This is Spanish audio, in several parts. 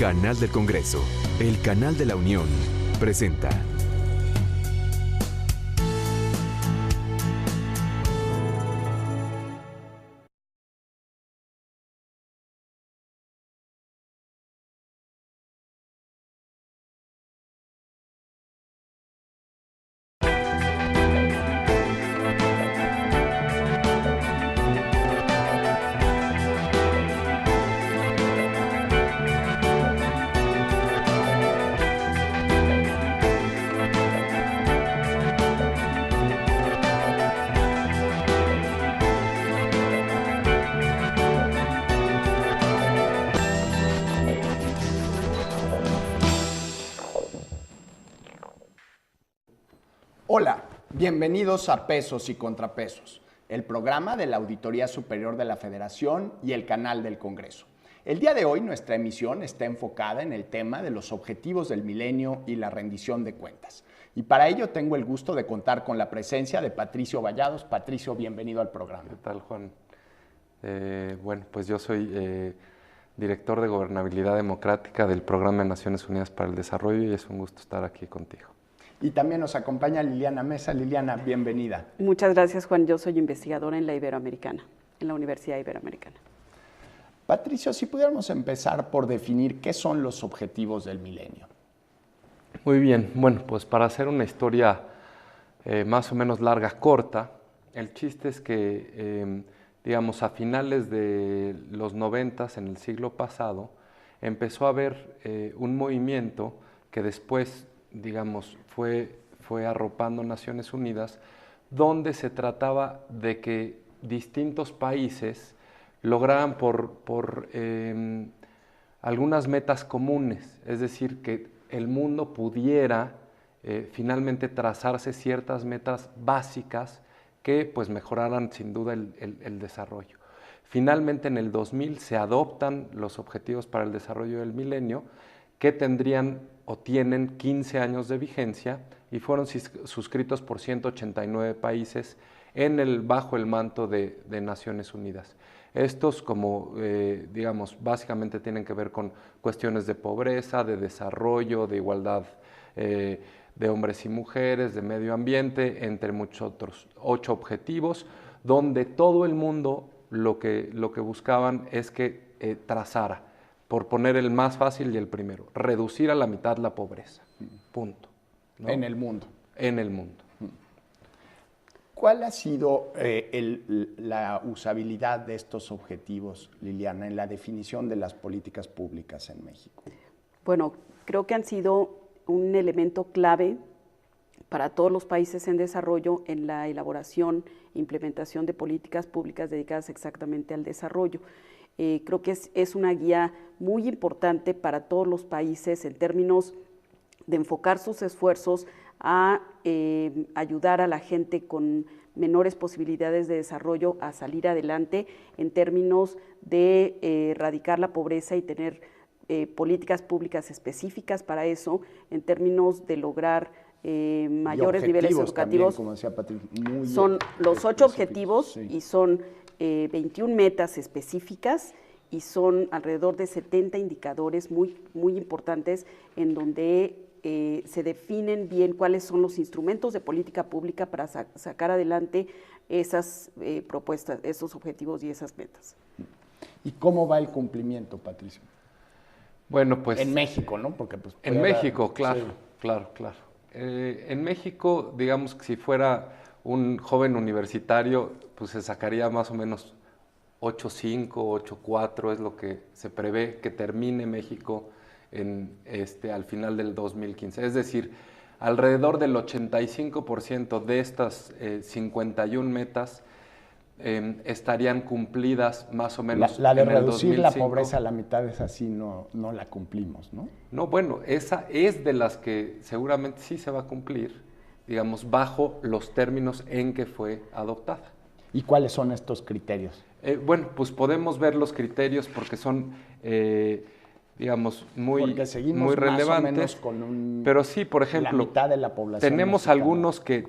Canal del Congreso, el canal de la Unión, presenta. Hola, bienvenidos a Pesos y Contrapesos, el programa de la Auditoría Superior de la Federación y el canal del Congreso. El día de hoy nuestra emisión está enfocada en el tema de los objetivos del milenio y la rendición de cuentas. Y para ello tengo el gusto de contar con la presencia de Patricio Vallados. Patricio, bienvenido al programa. ¿Qué tal, Juan? Bueno, pues yo soy director de Gobernabilidad Democrática del Programa de Naciones Unidas para el Desarrollo y es un gusto estar aquí contigo. Y también nos acompaña Liliana Mesa. Liliana, bienvenida. Muchas gracias, Juan. Yo soy investigadora en la Iberoamericana, en la Universidad Iberoamericana. Patricio, si pudiéramos empezar por definir qué son los objetivos del milenio. Muy bien, bueno, pues para hacer una historia más o menos larga, corta, el chiste es que, digamos, a finales de los 90s, en el siglo pasado, empezó a haber un movimiento que después, digamos, fue arropando Naciones Unidas, donde se trataba de que distintos países lograran por algunas metas comunes, es decir, que el mundo pudiera finalmente trazarse ciertas metas básicas que pues mejoraran sin duda el desarrollo. Finalmente en el 2000 se adoptan los Objetivos para el Desarrollo del Milenio, que tendrían o tienen 15 años de vigencia y fueron suscritos por 189 países bajo el manto de Naciones Unidas. Estos, como digamos, básicamente tienen que ver con cuestiones de pobreza, de desarrollo, de igualdad de hombres y mujeres, de medio ambiente, entre muchos otros. 8 objetivos, donde todo el mundo lo que buscaban es que trazara, por poner el más fácil y el primero, reducir a la mitad la pobreza, punto, ¿no? En el mundo. En el mundo. ¿Cuál ha sido la usabilidad de estos objetivos, Liliana, en la definición de las políticas públicas en México? Bueno, creo que han sido un elemento clave para todos los países en desarrollo en la elaboración e implementación de políticas públicas dedicadas exactamente al desarrollo. Creo que es una guía muy importante para todos los países en términos de enfocar sus esfuerzos a ayudar a la gente con menores posibilidades de desarrollo a salir adelante en términos de erradicar la pobreza y tener políticas públicas específicas para eso, en términos de lograr mayores niveles educativos. También, como decía Patricia, son los 8 objetivos, sí. Y son 21 metas específicas y son alrededor de 70 indicadores muy importantes en donde se definen bien cuáles son los instrumentos de política pública para sacar adelante esas propuestas, esos objetivos y esas metas. ¿Y cómo va el cumplimiento, Patricio? Bueno, pues... En México, ¿no? Porque, pues, en México, claro, sí. claro. En México, digamos que si fuera un joven universitario, pues se sacaría más o menos 8.5, 8.4 es lo que se prevé que termine México al final del 2015. Es decir, alrededor del 85% de estas 51 metas estarían cumplidas más o menos la de en el reducir 2005. La pobreza a la mitad es así, no la cumplimos, ¿no? No, bueno, esa es de las que seguramente sí se va a cumplir, digamos, bajo los términos en que fue adoptada. ¿Y cuáles son estos criterios? Bueno, pues podemos ver los criterios porque son, digamos, muy relevantes. Más o menos con pero sí, por ejemplo, la mitad de la población tenemos mexicana. algunos que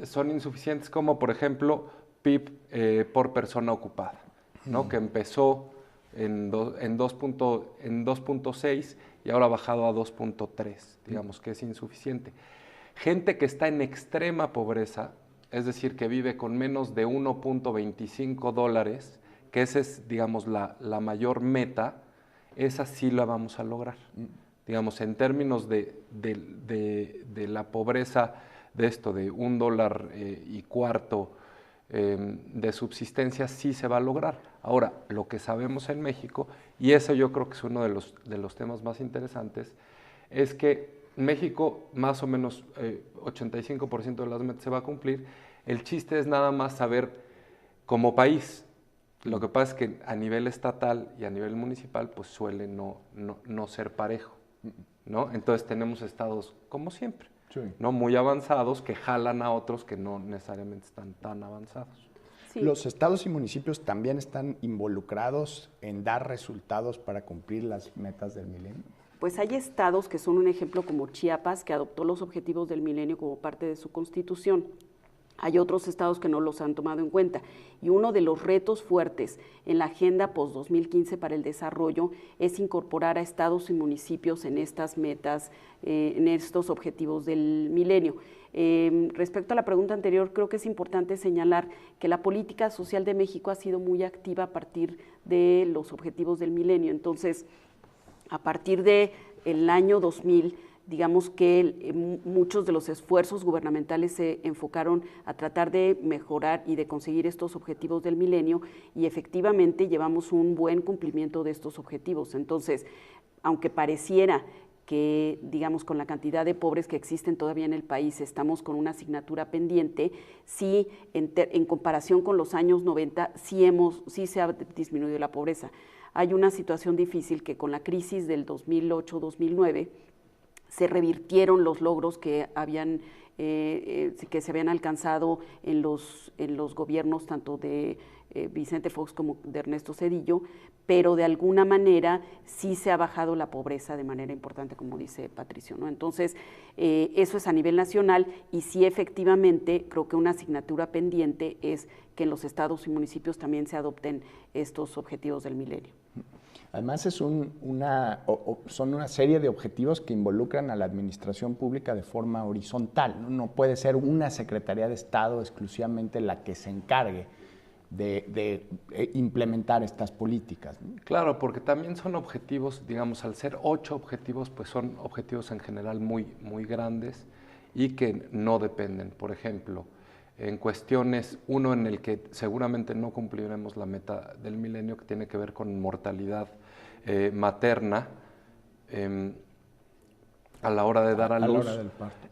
son insuficientes, como por ejemplo PIB por persona ocupada, ¿no? Que empezó en 2.6 y ahora ha bajado a 2.3, digamos que es insuficiente. Gente que está en extrema pobreza, es decir, que vive con menos de $1.25, que esa es, digamos, la mayor meta, esa sí la vamos a lograr. Digamos, en términos de la pobreza de esto, de $1.25 de subsistencia, sí se va a lograr. Ahora, lo que sabemos en México, y eso yo creo que es uno de los temas más interesantes, es que México más o menos 85% de las metas se va a cumplir. El chiste es nada más saber como país. Lo que pasa es que a nivel estatal y a nivel municipal pues suele no ser parejo, ¿no? Entonces tenemos estados como siempre, sí, ¿no? Muy avanzados que jalan a otros que no necesariamente están tan avanzados. Sí. ¿Los estados y municipios también están involucrados en dar resultados para cumplir las metas del milenio? Pues hay estados que son un ejemplo, como Chiapas, que adoptó los objetivos del milenio como parte de su constitución. Hay otros estados que no los han tomado en cuenta. Y uno de los retos fuertes en la agenda post-2015 para el desarrollo es incorporar a estados y municipios en estas metas, en estos objetivos del milenio. Respecto a la pregunta anterior, creo que es importante señalar que la política social de México ha sido muy activa a partir de los objetivos del milenio. Entonces, a partir del año 2000, digamos que muchos de los esfuerzos gubernamentales se enfocaron a tratar de mejorar y de conseguir estos objetivos del milenio, y efectivamente llevamos un buen cumplimiento de estos objetivos. Entonces, aunque pareciera que, digamos, con la cantidad de pobres que existen todavía en el país, estamos con una asignatura pendiente, sí, en comparación con los años 90, sí se ha disminuido la pobreza. Hay una situación difícil que con la crisis del 2008-2009 se revirtieron los logros que se habían alcanzado en los gobiernos tanto de Vicente Fox como de Ernesto Zedillo, pero de alguna manera sí se ha bajado la pobreza de manera importante, como dice Patricio, ¿no? Entonces, eso es a nivel nacional, y sí, efectivamente, creo que una asignatura pendiente es que en los estados y municipios también se adopten estos objetivos del milenio. Además, son una serie de objetivos que involucran a la administración pública de forma horizontal, ¿no? No puede ser una Secretaría de Estado exclusivamente la que se encargue de implementar estas políticas, ¿no? Claro, porque también son objetivos, digamos, al ser 8 objetivos, pues son objetivos en general muy grandes y que no dependen. Por ejemplo, en cuestiones, uno en el que seguramente no cumpliremos la meta del milenio, que tiene que ver con mortalidad materna a la hora de dar a luz. A la hora del parto.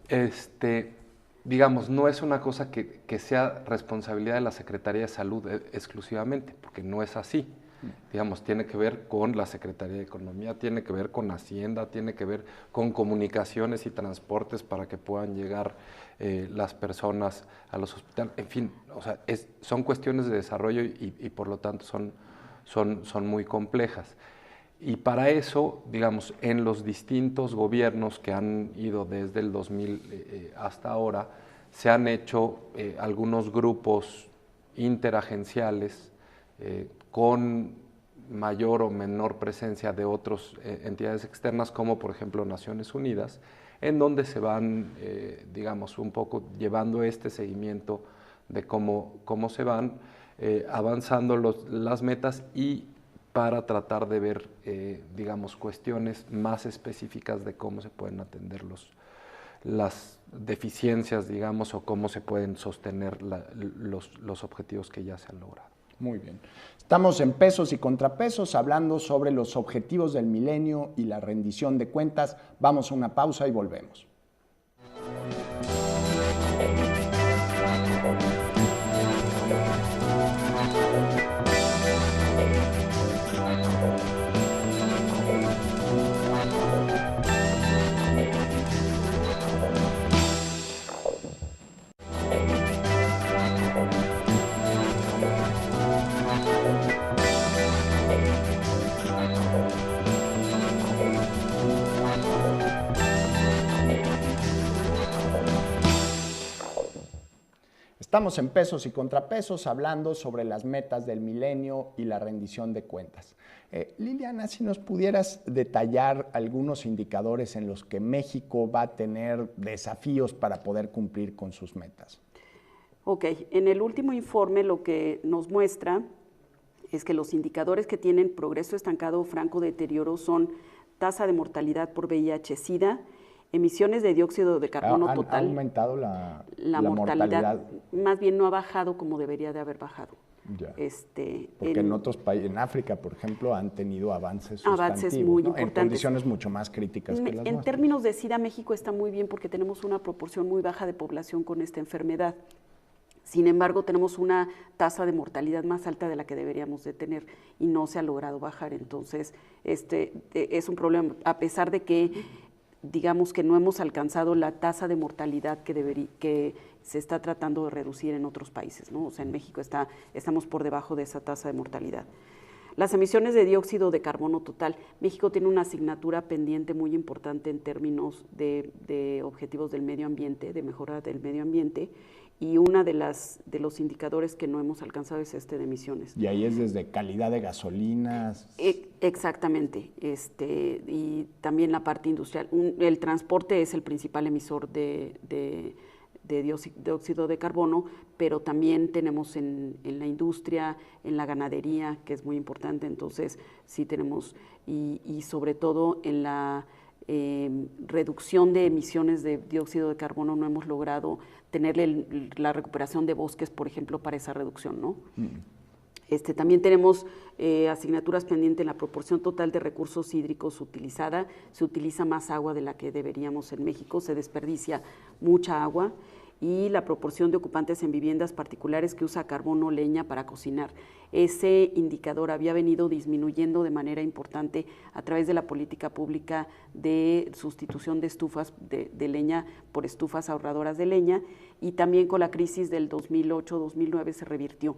Digamos, no es una cosa que sea responsabilidad de la Secretaría de Salud exclusivamente, porque no es así. Digamos, tiene que ver con la Secretaría de Economía, tiene que ver con Hacienda, tiene que ver con comunicaciones y transportes para que puedan llegar las personas a los hospitales. En fin, o sea, son cuestiones de desarrollo y por lo tanto son muy complejas. Y para eso, digamos, en los distintos gobiernos que han ido desde el 2000 hasta ahora, se han hecho algunos grupos interagenciales con mayor o menor presencia de otras entidades externas, como por ejemplo Naciones Unidas, en donde se van, digamos, un poco llevando este seguimiento de cómo se van avanzando las metas, y para tratar de ver, digamos, cuestiones más específicas de cómo se pueden atender las deficiencias, digamos, o cómo se pueden sostener los objetivos que ya se han logrado. Muy bien. Estamos en Pesos y Contrapesos hablando sobre los objetivos del milenio y la rendición de cuentas. Vamos a una pausa y volvemos. Estamos en Pesos y Contrapesos hablando sobre las metas del milenio y la rendición de cuentas. Liliana, si nos pudieras detallar algunos indicadores en los que México va a tener desafíos para poder cumplir con sus metas. Ok, en el último informe lo que nos muestra es que los indicadores que tienen progreso estancado o franco deterioro son tasa de mortalidad por VIH-Sida, emisiones de dióxido de carbono total. ¿Ha aumentado la mortalidad? Más bien no ha bajado como debería de haber bajado. Ya. Porque en otros países, en África, por ejemplo, han tenido avances sustantivos, muy ¿no? importantes. En condiciones mucho más críticas que las nuestras. En términos de SIDA, México está muy bien porque tenemos una proporción muy baja de población con esta enfermedad. Sin embargo, tenemos una tasa de mortalidad más alta de la que deberíamos de tener y no se ha logrado bajar. Entonces, es un problema, a pesar de que, digamos que no hemos alcanzado la tasa de mortalidad que se está tratando de reducir en otros países, ¿no? O sea, en México estamos por debajo de esa tasa de mortalidad. Las emisiones de dióxido de carbono total. México tiene una asignatura pendiente muy importante en términos de objetivos del medio ambiente, de mejora del medio ambiente, y una de los indicadores que no hemos alcanzado es de emisiones. Y ahí es desde calidad de gasolinas. Exactamente, y también la parte industrial. El transporte es el principal emisor de dióxido de carbono, pero también tenemos en la industria, en la ganadería, que es muy importante, entonces sí tenemos, y sobre todo en la reducción de emisiones de dióxido de carbono no hemos logrado tener la recuperación de bosques, por ejemplo, para esa reducción, ¿no? También tenemos asignaturas pendientes en la proporción total de recursos hídricos utilizada. Se utiliza más agua de la que deberíamos en México, se desperdicia mucha agua, y la proporción de ocupantes en viviendas particulares que usa carbón o leña para cocinar. Ese indicador había venido disminuyendo de manera importante a través de la política pública de sustitución de estufas de leña por estufas ahorradoras de leña, y también con la crisis del 2008-2009 se revirtió.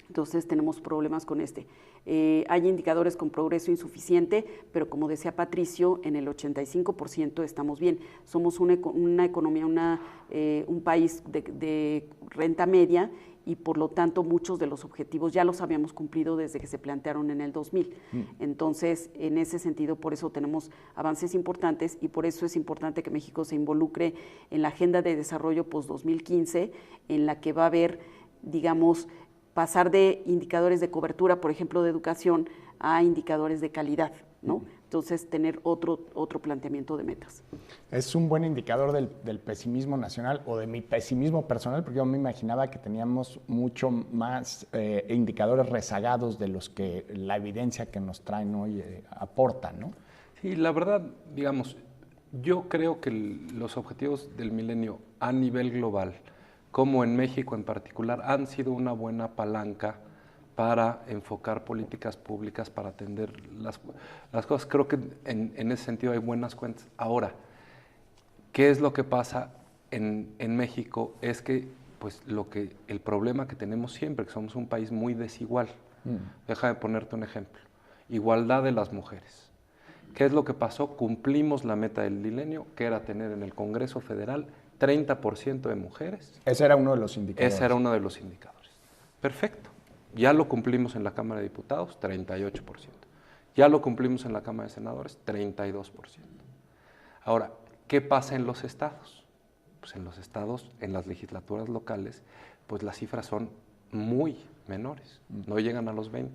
Entonces tenemos problemas con hay indicadores con progreso insuficiente, pero como decía Patricio, en el 85% estamos bien. Somos una economía, un país de renta media, y por lo tanto muchos de los objetivos ya los habíamos cumplido desde que se plantearon en el 2000. Entonces, en ese sentido, por eso tenemos avances importantes, y por eso es importante que México se involucre en la Agenda de Desarrollo post-2015, en la que va a haber, digamos, pasar de indicadores de cobertura, por ejemplo, de educación, a indicadores de calidad, ¿no? Entonces, tener otro planteamiento de metas. Es un buen indicador del pesimismo nacional o de mi pesimismo personal, porque yo me imaginaba que teníamos mucho más indicadores rezagados de los que la evidencia que nos traen hoy aporta, ¿no? Sí, la verdad, digamos, yo creo que los objetivos del milenio a nivel global, como en México en particular, han sido una buena palanca para enfocar políticas públicas, para atender las cosas. Creo que en ese sentido hay buenas cuentas. Ahora, ¿qué es lo que pasa en México? Es que, pues, el problema que tenemos siempre, que somos un país muy desigual. Déjame ponerte un ejemplo. Igualdad de las mujeres. ¿Qué es lo que pasó? Cumplimos la meta del milenio, que era tener en el Congreso Federal 30% de mujeres. Ese era uno de los indicadores. Ese era uno de los indicadores. Perfecto. Ya lo cumplimos en la Cámara de Diputados, 38%. Ya lo cumplimos en la Cámara de Senadores, 32%. Ahora, ¿qué pasa en los estados? Pues en los estados, en las legislaturas locales, pues las cifras son muy menores, no llegan a los 20.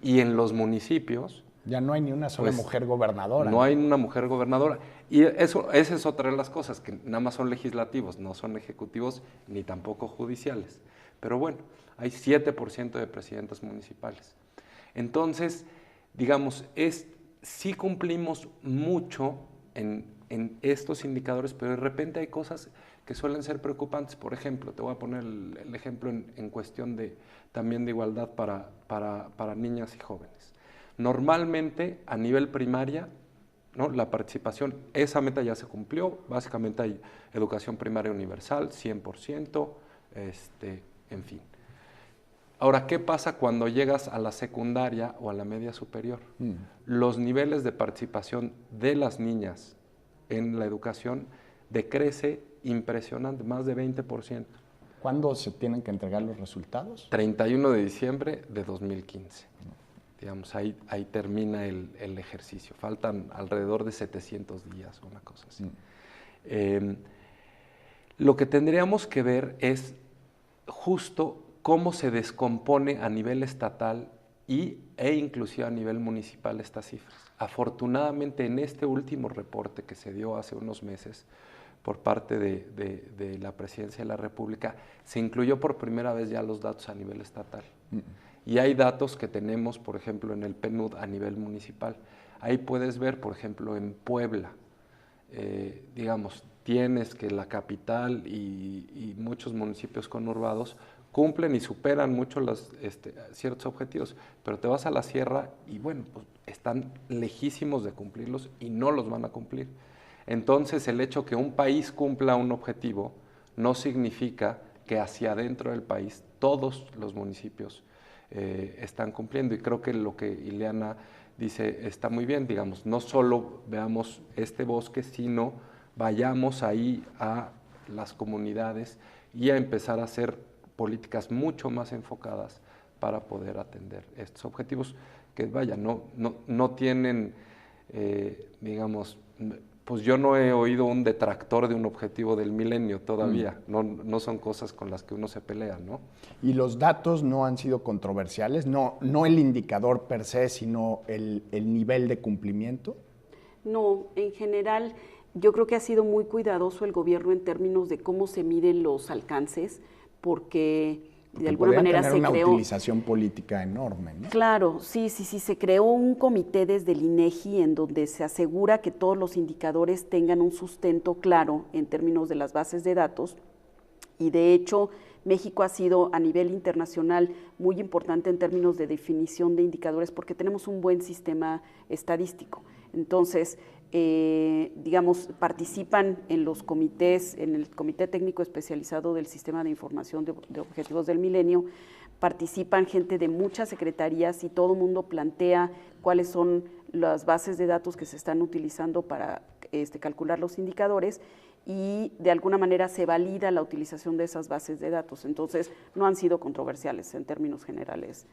Y en los municipios... Ya no hay ni una sola mujer gobernadora. No hay una mujer gobernadora. Y esa es otra de las cosas, que nada más son legislativos, no son ejecutivos ni tampoco judiciales. Pero bueno, hay 7% de presidentes municipales. Entonces, digamos, sí cumplimos mucho en estos indicadores, pero de repente hay cosas que suelen ser preocupantes. Por ejemplo, te voy a poner el ejemplo en cuestión también de igualdad para niñas y jóvenes. Normalmente, a nivel primaria, ¿no?, la participación, esa meta ya se cumplió. Básicamente hay educación primaria universal, 100%, en fin. Ahora, ¿qué pasa cuando llegas a la secundaria o a la media superior? Los niveles de participación de las niñas en la educación decrece impresionante, más de 20%. ¿Cuándo se tienen que entregar los resultados? 31 de diciembre de 2015. Digamos, ahí termina el ejercicio. Faltan alrededor de 700 días, una cosa así. Lo que tendríamos que ver es justo cómo se descompone a nivel estatal e inclusive a nivel municipal estas cifras. Afortunadamente, en este último reporte que se dio hace unos meses por parte de la Presidencia de la República, se incluyó por primera vez ya los datos a nivel estatal. Y hay datos que tenemos, por ejemplo, en el PNUD a nivel municipal. Ahí puedes ver, por ejemplo, en Puebla, digamos, tienes que la capital y muchos municipios conurbados cumplen y superan mucho ciertos objetivos, pero te vas a la sierra y bueno, pues están lejísimos de cumplirlos y no los van a cumplir. Entonces, el hecho que un país cumpla un objetivo no significa que hacia adentro del país todos los municipios están cumpliendo, y creo que lo que Ileana dice está muy bien. Digamos, no solo veamos este bosque, sino vayamos ahí a las comunidades y a empezar a hacer políticas mucho más enfocadas para poder atender estos objetivos que, vaya, no tienen, digamos, pues yo no he oído un detractor de un objetivo del milenio todavía, no son cosas con las que uno se pelea, ¿no? Y los datos no han sido controversiales, no el indicador per se, sino el nivel de cumplimiento. No, en general yo creo que ha sido muy cuidadoso el gobierno en términos de cómo se miden los alcances, porque de alguna manera se creó una utilización política enorme, ¿no? Claro, sí, se creó un comité desde el INEGI en donde se asegura que todos los indicadores tengan un sustento claro en términos de las bases de datos, y de hecho México ha sido a nivel internacional muy importante en términos de definición de indicadores porque tenemos un buen sistema estadístico. Entonces, digamos, participan en los comités, en el Comité Técnico Especializado del Sistema de Información de Objetivos del Milenio, participan gente de muchas secretarías y todo el mundo plantea cuáles son las bases de datos que se están utilizando para calcular los indicadores, y de alguna manera se valida la utilización de esas bases de datos. Entonces, no han sido controversiales en términos generales.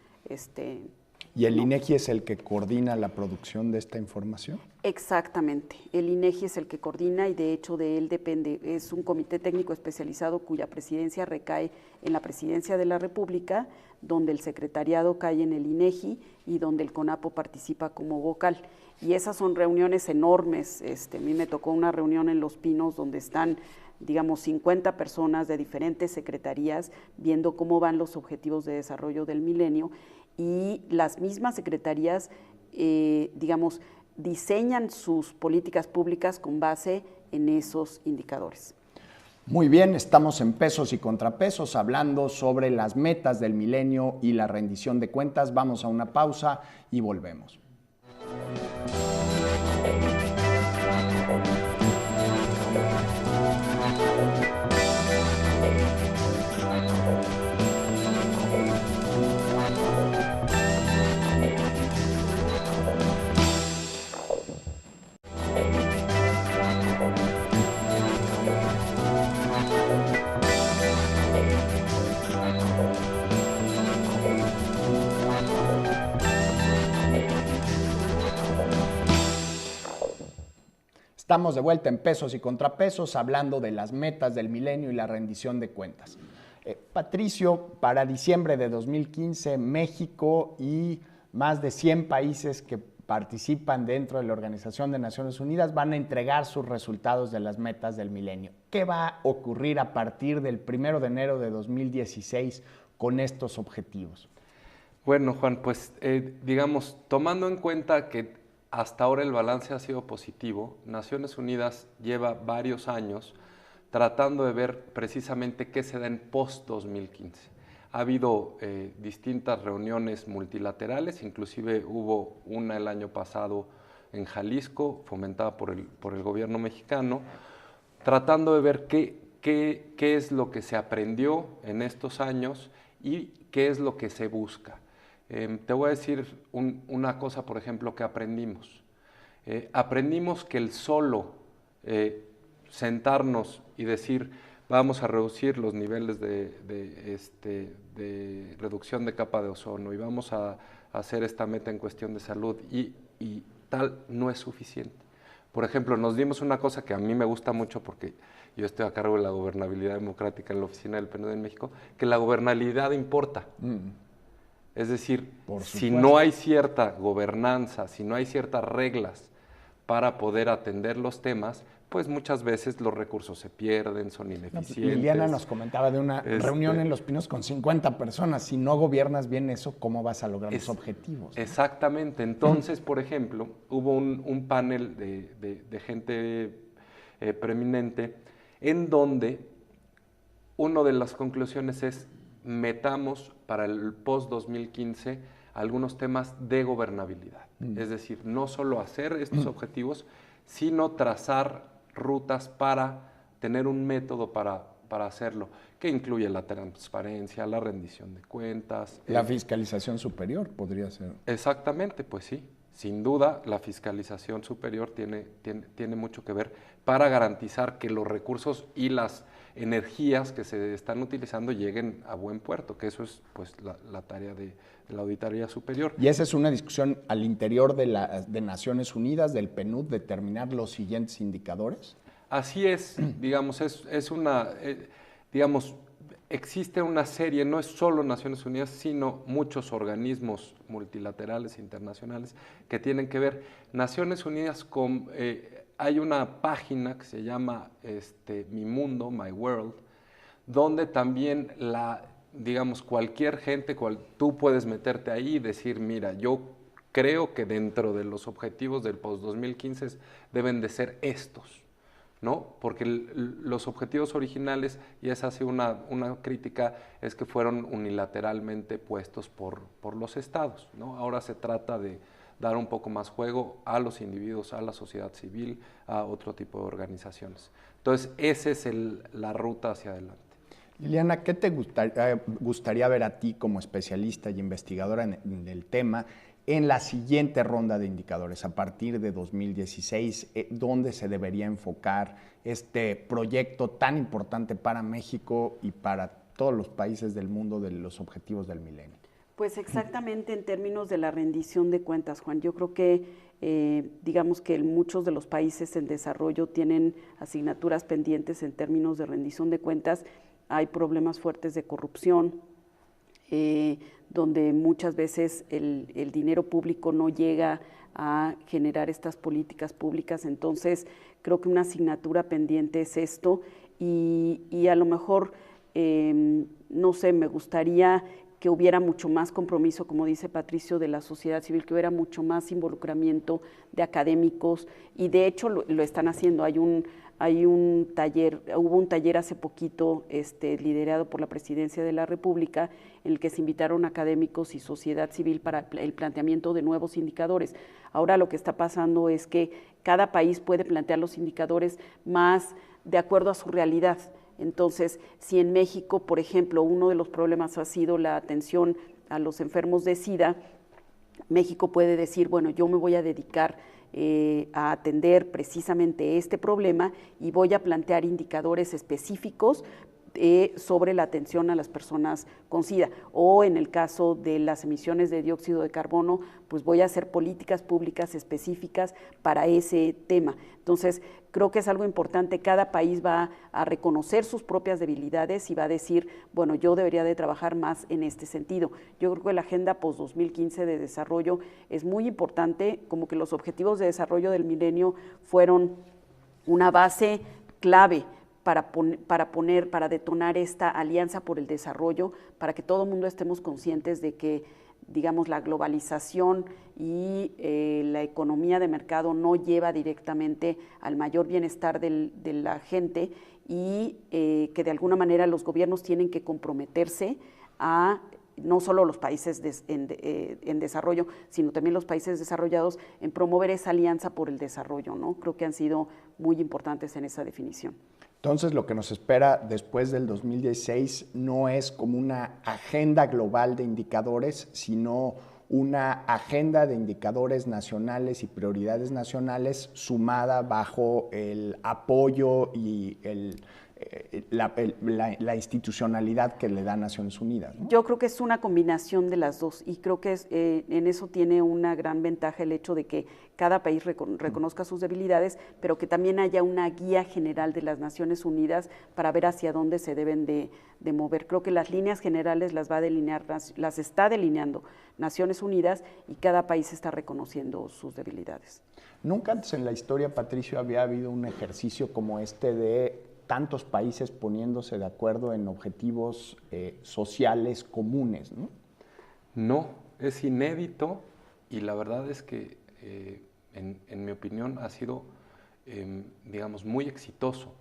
¿Y el INEGI es el que coordina la producción de esta información? Exactamente, el INEGI es el que coordina y de hecho de él depende, es un comité técnico especializado cuya presidencia recae en la Presidencia de la República, donde el secretariado cae en el INEGI y donde el CONAPO participa como vocal. Y esas son reuniones enormes. A mí me tocó una reunión en Los Pinos donde están, digamos, 50 personas de diferentes secretarías viendo cómo van los objetivos de desarrollo del milenio, y las mismas secretarías, digamos, diseñan sus políticas públicas con base en esos indicadores. Muy bien, estamos en Pesos y Contrapesos hablando sobre las metas del milenio y la rendición de cuentas. Vamos a una pausa y volvemos. Estamos de vuelta en Pesos y Contrapesos hablando de las metas del milenio y la rendición de cuentas. Patricio, para diciembre de 2015, México y más de 100 países que participan dentro de la Organización de Naciones Unidas van a entregar sus resultados de las metas del milenio. ¿Qué va a ocurrir a partir del 1 de enero de 2016 con estos objetivos? Bueno, Juan, pues digamos, tomando en cuenta que hasta ahora el balance ha sido positivo, Naciones Unidas lleva varios años tratando de ver precisamente qué se da en post-2015. Ha habido distintas reuniones multilaterales, inclusive hubo una el año pasado en Jalisco, fomentada por el gobierno mexicano, tratando de ver qué es lo que se aprendió en estos años y qué es lo que se busca. Te voy a decir una cosa, por ejemplo, que aprendimos. Aprendimos que el solo sentarnos y decir, vamos a reducir los niveles de reducción de capa de ozono y vamos a hacer esta meta en cuestión de salud y tal, no es suficiente. Por ejemplo, nos dimos una cosa que a mí me gusta mucho porque yo estoy a cargo de la gobernabilidad democrática en la oficina del PNUD en México, que la gobernabilidad importa. Es decir, si no hay cierta gobernanza, si no hay ciertas reglas para poder atender los temas, pues muchas veces los recursos se pierden, son ineficientes. Liliana nos comentaba de una reunión en Los Pinos con 50 personas. Si no gobiernas bien eso, ¿cómo vas a lograr los objetivos? Exactamente. Entonces, por ejemplo, hubo un panel de gente preeminente en donde una de las conclusiones es metamos para el post-2015 algunos temas de gobernabilidad. Es decir, no solo hacer estos objetivos, sino trazar rutas para tener un método para hacerlo, que incluye la transparencia, la rendición de cuentas. La fiscalización superior podría ser. Exactamente, pues sí. Sin duda, la fiscalización superior tiene mucho que ver para garantizar que los recursos y las energías que se están utilizando lleguen a buen puerto, que eso es pues la tarea de la Auditoría Superior. Y esa es una discusión al interior de Naciones Unidas, del PNUD, determinar los siguientes indicadores. Así es, digamos, digamos, existe una serie, no es solo Naciones Unidas, sino muchos organismos multilaterales internacionales que tienen que ver. Naciones Unidas con... hay una página que se llama Mi Mundo, My World, donde también digamos, cualquier gente, tú puedes meterte ahí y decir, mira, yo creo que dentro de los objetivos del post-2015 deben de ser estos, ¿no? Porque los objetivos originales, y esa hace una crítica, es que fueron unilateralmente puestos por los estados, ¿no? Ahora se trata de dar un poco más juego a los individuos, a la sociedad civil, a otro tipo de organizaciones. Entonces, esa es la ruta hacia adelante. Liliana, ¿qué te gustaría ver a ti como especialista y investigadora en el tema en la siguiente ronda de indicadores, a partir de 2016, dónde se debería enfocar este proyecto tan importante para México y para todos los países del mundo de los objetivos del milenio? Pues exactamente en términos de la rendición de cuentas, Juan. Yo creo que, digamos que muchos de los países en desarrollo tienen asignaturas pendientes en términos de rendición de cuentas. Hay problemas fuertes de corrupción, donde muchas veces el dinero público no llega a generar estas políticas públicas. Entonces, creo que una asignatura pendiente es esto y a lo mejor, no sé, me gustaría que hubiera mucho más compromiso, como dice Patricio, de la sociedad civil, que hubiera mucho más involucramiento de académicos, y de hecho lo están haciendo. Hubo un taller hace poquito liderado por la Presidencia de la República, en el que se invitaron académicos y sociedad civil para el planteamiento de nuevos indicadores. Ahora lo que está pasando es que cada país puede plantear los indicadores más de acuerdo a su realidad. Entonces, si en México, por ejemplo, uno de los problemas ha sido la atención a los enfermos de SIDA, México puede decir, bueno, yo me voy a dedicar a atender precisamente este problema y voy a plantear indicadores específicos sobre la atención a las personas con SIDA. O en el caso de las emisiones de dióxido de carbono, pues voy a hacer políticas públicas específicas para ese tema. Entonces, creo que es algo importante. Cada país va a reconocer sus propias debilidades y va a decir, bueno, yo debería de trabajar más en este sentido. Yo creo que la Agenda Post-2015 de Desarrollo es muy importante, como que los Objetivos de Desarrollo del Milenio fueron una base clave para detonar esta alianza por el desarrollo, para que todo el mundo estemos conscientes de que, digamos, la globalización y la economía de mercado no lleva directamente al mayor bienestar de la gente y que de alguna manera los gobiernos tienen que comprometerse a no solo los países en desarrollo, sino también los países desarrollados en promover esa alianza por el desarrollo, ¿no? Creo que han sido muy importantes en esa definición. Entonces, lo que nos espera después del 2016 no es como una agenda global de indicadores, sino una agenda de indicadores nacionales y prioridades nacionales sumada bajo el apoyo y la institucionalidad que le da Naciones Unidas, ¿no? Yo creo que es una combinación de las dos y creo que en eso tiene una gran ventaja el hecho de que cada país reconozca sus debilidades, pero que también haya una guía general de las Naciones Unidas para ver hacia dónde se deben de mover. Creo que las líneas generales las está delineando Naciones Unidas y cada país está reconociendo sus debilidades. Nunca antes en la historia, Patricio, había habido un ejercicio como este de tantos países poniéndose de acuerdo en objetivos sociales comunes, ¿no? No, es inédito y la verdad es que, en mi opinión, ha sido, digamos, muy exitoso.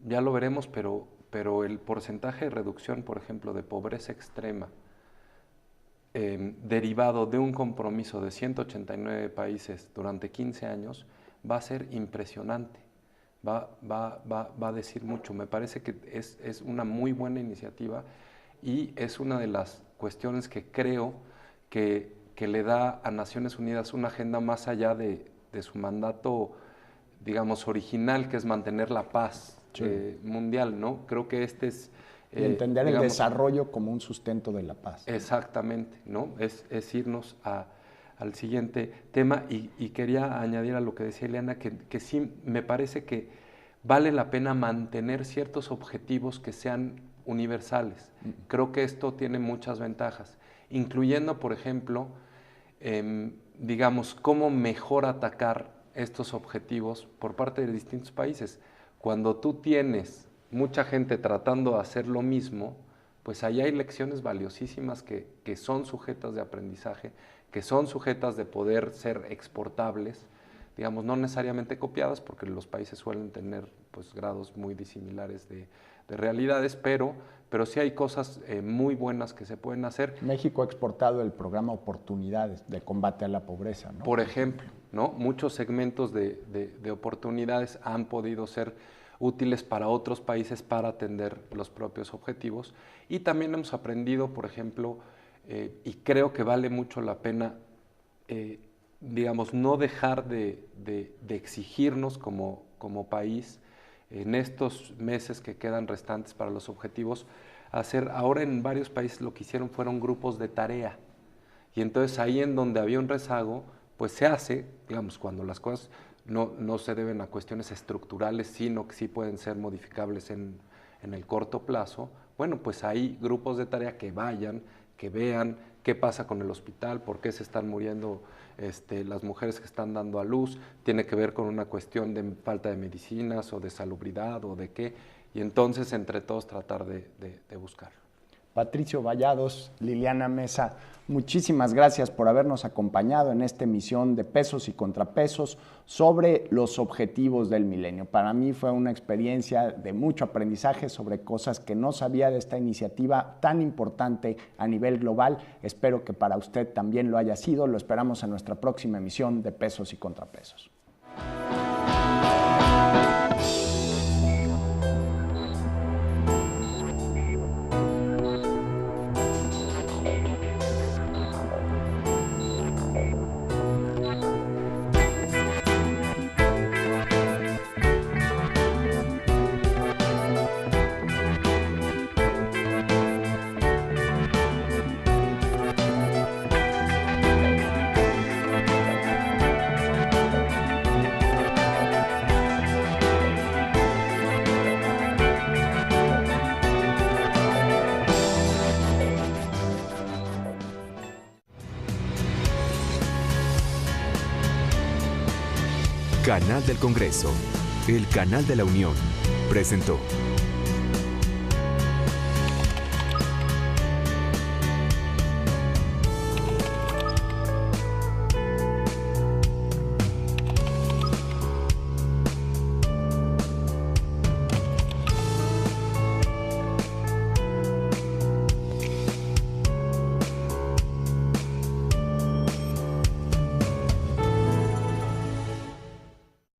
Ya lo veremos, pero el porcentaje de reducción, por ejemplo, de pobreza extrema, derivado de un compromiso de 189 países durante 15 años, va a ser impresionante. Va a decir mucho. Me parece que es una muy buena iniciativa y es una de las cuestiones que creo que le da a Naciones Unidas una agenda más allá de su mandato, digamos, original, que es mantener la paz mundial, ¿no? Creo que este es... y entender el desarrollo como un sustento de la paz. Exactamente, ¿no? Es irnos al siguiente tema y quería añadir a lo que decía Ileana que sí me parece que vale la pena mantener ciertos objetivos que sean universales. Creo que esto tiene muchas ventajas, incluyendo, por ejemplo, digamos, cómo mejor atacar estos objetivos por parte de distintos países. Cuando tú tienes mucha gente tratando de hacer lo mismo, pues ahí hay lecciones valiosísimas que son sujetas de aprendizaje, que son sujetas de poder ser exportables, digamos, no necesariamente copiadas, porque los países suelen tener pues, grados muy disimilares de realidades, pero sí hay cosas muy buenas que se pueden hacer. México ha exportado el programa Oportunidades de combate a la pobreza, ¿no? Por ejemplo, ¿no? Muchos segmentos de oportunidades han podido ser útiles para otros países para atender los propios objetivos. Y también hemos aprendido, por ejemplo, y creo que vale mucho la pena, digamos, no dejar de exigirnos como país en estos meses que quedan restantes para los objetivos, hacer, ahora en varios países lo que hicieron fueron grupos de tarea. Y entonces ahí en donde había un rezago, pues se hace, digamos, cuando las cosas no se deben a cuestiones estructurales, sino que sí pueden ser modificables en el corto plazo, bueno, pues hay grupos de tarea que vayan, que vean qué pasa con el hospital, por qué se están muriendo las mujeres que están dando a luz, tiene que ver con una cuestión de falta de medicinas o de salubridad o de qué, y entonces entre todos tratar de buscar. Patricio Vallados, Liliana Mesa, muchísimas gracias por habernos acompañado en esta emisión de Pesos y Contrapesos sobre los objetivos del milenio. Para mí fue una experiencia de mucho aprendizaje sobre cosas que no sabía de esta iniciativa tan importante a nivel global. Espero que para usted también lo haya sido. Lo esperamos en nuestra próxima emisión de Pesos y Contrapesos. Canal del Congreso, el canal de la Unión, presentó.